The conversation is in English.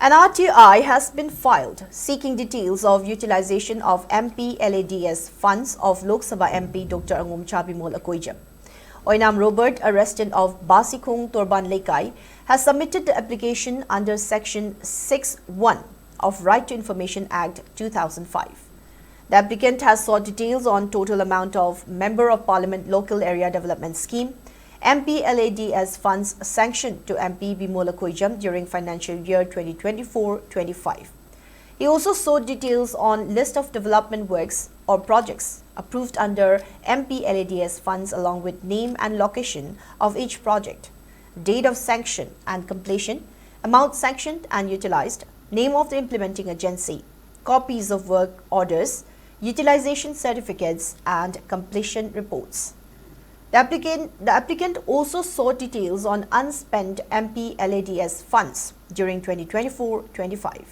An RTI has been filed seeking details of utilization of Mplads funds of Lok Sabha MP Dr. Bimol Akoijam. Oinam Robert, a resident of Basikung, Torban Lekai, has submitted the application under Section 6(1) of Right to Information Act 2005. The applicant has sought details on total amount of Member of Parliament Local Area Development Scheme, Mplads funds sanctioned to MP Bimol Akoijam during financial year 2024-25. He also sought details on list of development works or projects approved under Mplads funds along with name and location of each project, date of sanction and completion, amount sanctioned and utilized, name of the implementing agency, copies of work orders, utilization certificates and completion reports. The applicant also sought details on unspent Mplads funds during 2024-25.